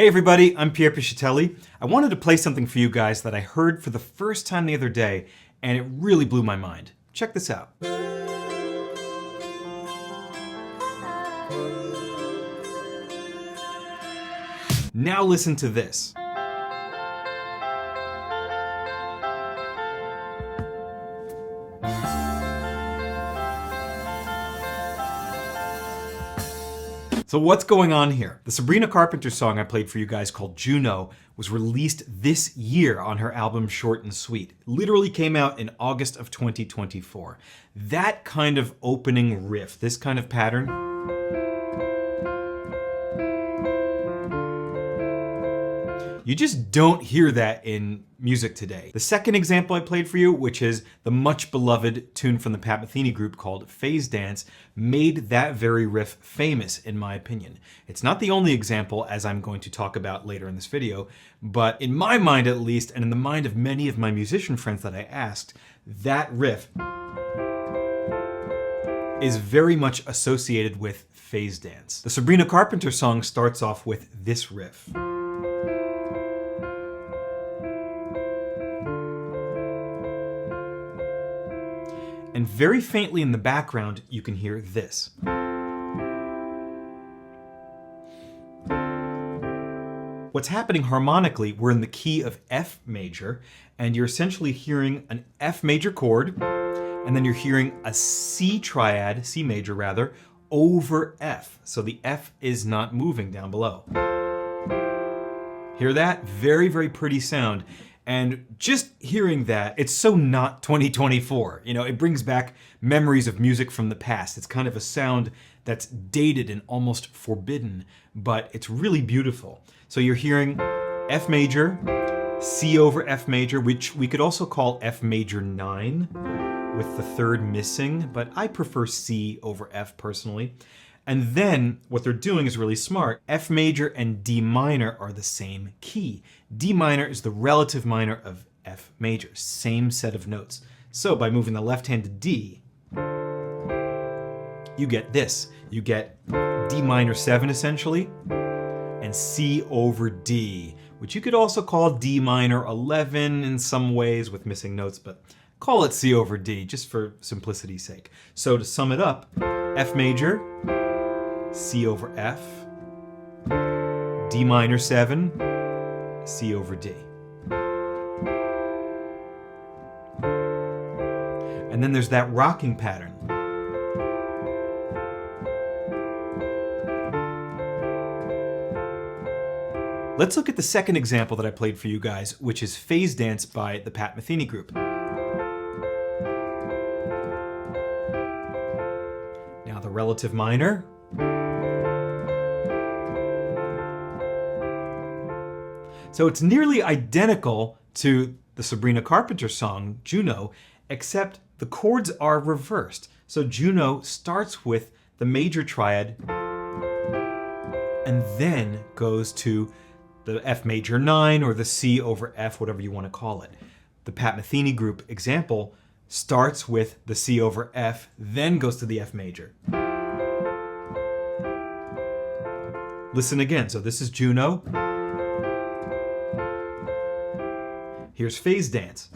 Hey everybody, I'm Pierre Piscitelli. I wanted to play something for you guys that I heard for the first time the other day, and it really blew my mind. Check this out. Now listen to this. So what's going on here? The Sabrina Carpenter song I played for you guys called Juno was released this year on her album Short and Sweet. It literally came out in August of 2024. That kind of opening riff, this kind of pattern, you just don't hear that in music today. The second example I played for you, which is the much beloved tune from the Pat Metheny group called Phase Dance, made that very riff famous in my opinion. It's not the only example, as I'm going to talk about later in this video, but in my mind at least, and in the mind of many of my musician friends that I asked, that riff is very much associated with Phase Dance. The Sabrina Carpenter song starts off with this riff. And very faintly in the background, you can hear this. What's happening harmonically, we're in the key of F major, and you're essentially hearing an F major chord, and then you're hearing a C triad, C major rather, over F. So the F is not moving down below. Hear that? Very, very pretty sound. And just hearing that, it's so not 2024. You know, it brings back memories of music from the past. It's kind of a sound that's dated and almost forbidden, but it's really beautiful. So you're hearing F major, C over F major, which we could also call F major 9 with the third missing, but I prefer C over F personally. And then what they're doing is really smart. F major and D minor are the same key. D minor is the relative minor of F major, same set of notes. So by moving the left hand to D, you get this. You get D minor 7 essentially, and C over D, which you could also call D minor 11 in some ways with missing notes, but call it C over D just for simplicity's sake. So to sum it up, F major, C over F, D minor 7, C over D. And then there's that rocking pattern. Let's look at the second example that I played for you guys, which is Phase Dance by the Pat Metheny group. Now the relative minor. So it's nearly identical to the Sabrina Carpenter song, Juno, except the chords are reversed. So Juno starts with the major triad and then goes to the F major 9 or the C over F, whatever you want to call it. The Pat Metheny group example starts with the C over F, then goes to the F major. Listen again. So this is Juno. Here's Phase Dance.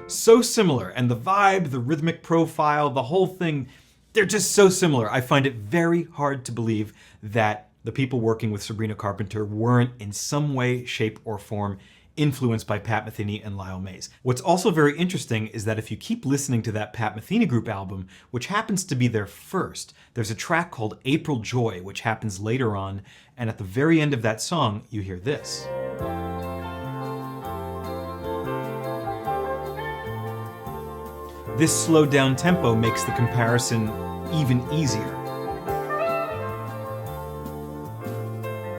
So similar, and the vibe, the rhythmic profile, the whole thing, they're just so similar. I find it very hard to believe that the people working with Sabrina Carpenter weren't in some way, shape, or form influenced by Pat Metheny and Lyle Mays. What's also very interesting is that if you keep listening to that Pat Metheny group album, which happens to be their first, there's a track called April Joy, which happens later on, and at the very end of that song, you hear this. This slowed down tempo makes the comparison even easier.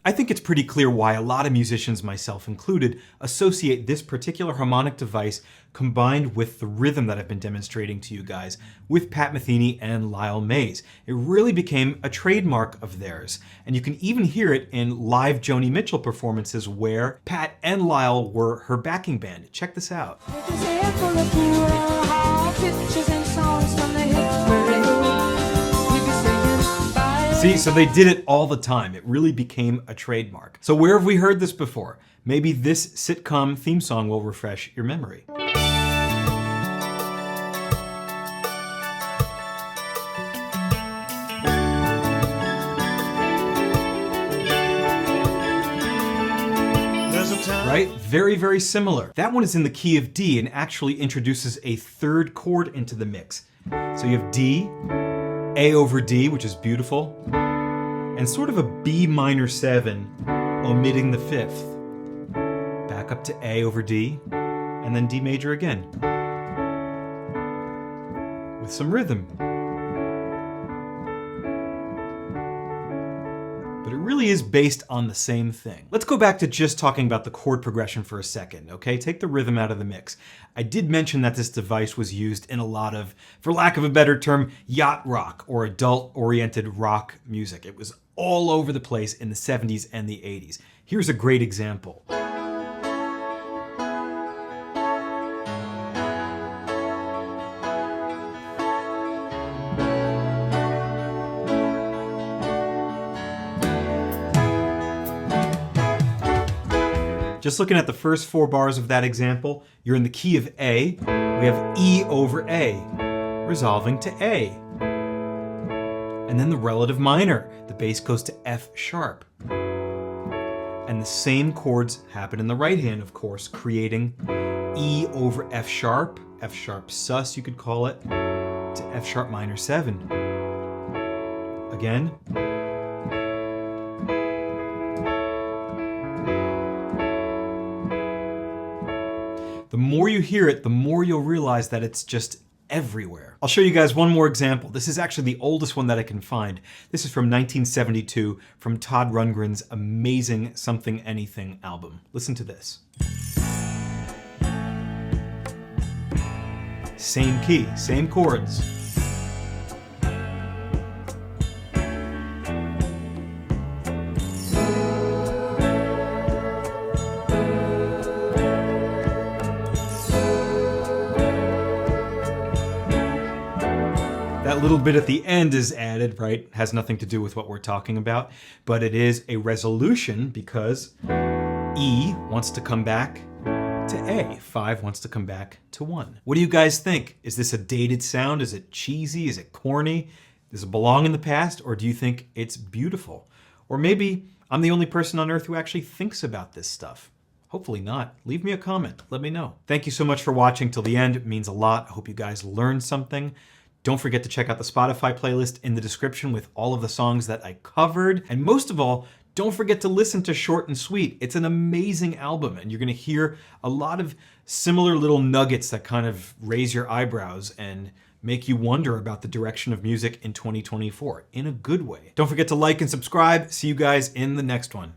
I think it's pretty clear why a lot of musicians, myself included, associate this particular harmonic device combined with the rhythm that I've been demonstrating to you guys with Pat Metheny and Lyle Mays. It really became a trademark of theirs, and you can even hear it in live Joni Mitchell performances where Pat and Lyle were her backing band. Check this out. See, so they did it all the time. It really became a trademark. So where have we heard this before? Maybe this sitcom theme song will refresh your memory. Right? Very, very similar. That one is in the key of D and actually introduces a third chord into the mix. So you have D, A over D, which is beautiful, and sort of a B minor 7, omitting the 5th. Back up to A over D, and then D major again. With some rhythm. But it really is based on the same thing. Let's go back to just talking about the chord progression for a second, okay? Take the rhythm out of the mix. I did mention that this device was used in a lot of, for lack of a better term, yacht rock or adult-oriented rock music. It was all over the place in the 70s and the 80s. Here's a great example. Just looking at the first 4 bars of that example, you're in the key of A. We have E over A, resolving to A. And then the relative minor. The bass goes to F sharp. And the same chords happen in the right hand, of course, creating E over F sharp sus, you could call it, to F sharp minor 7. Again. The more you hear it, the more you'll realize that it's just everywhere. I'll show you guys one more example. This is actually the oldest one that I can find. This is from 1972 from Todd Rundgren's amazing Something Anything album. Listen to this. Same key, same chords. That little bit at the end is added, right? Has nothing to do with what we're talking about, but it is a resolution because E wants to come back to A. 5 wants to come back to 1. What do you guys think? Is this a dated sound? Is it cheesy? Is it corny? Does it belong in the past? Or do you think it's beautiful? Or maybe I'm the only person on earth who actually thinks about this stuff. Hopefully not. Leave me a comment. Let me know. Thank you so much for watching till the end. It means a lot. I hope you guys learned something. Don't forget to check out the Spotify playlist in the description with all of the songs that I covered. And most of all, don't forget to listen to Short and Sweet. It's an amazing album, and you're gonna hear a lot of similar little nuggets that kind of raise your eyebrows and make you wonder about the direction of music in 2024 in a good way. Don't forget to like and subscribe. See you guys in the next one.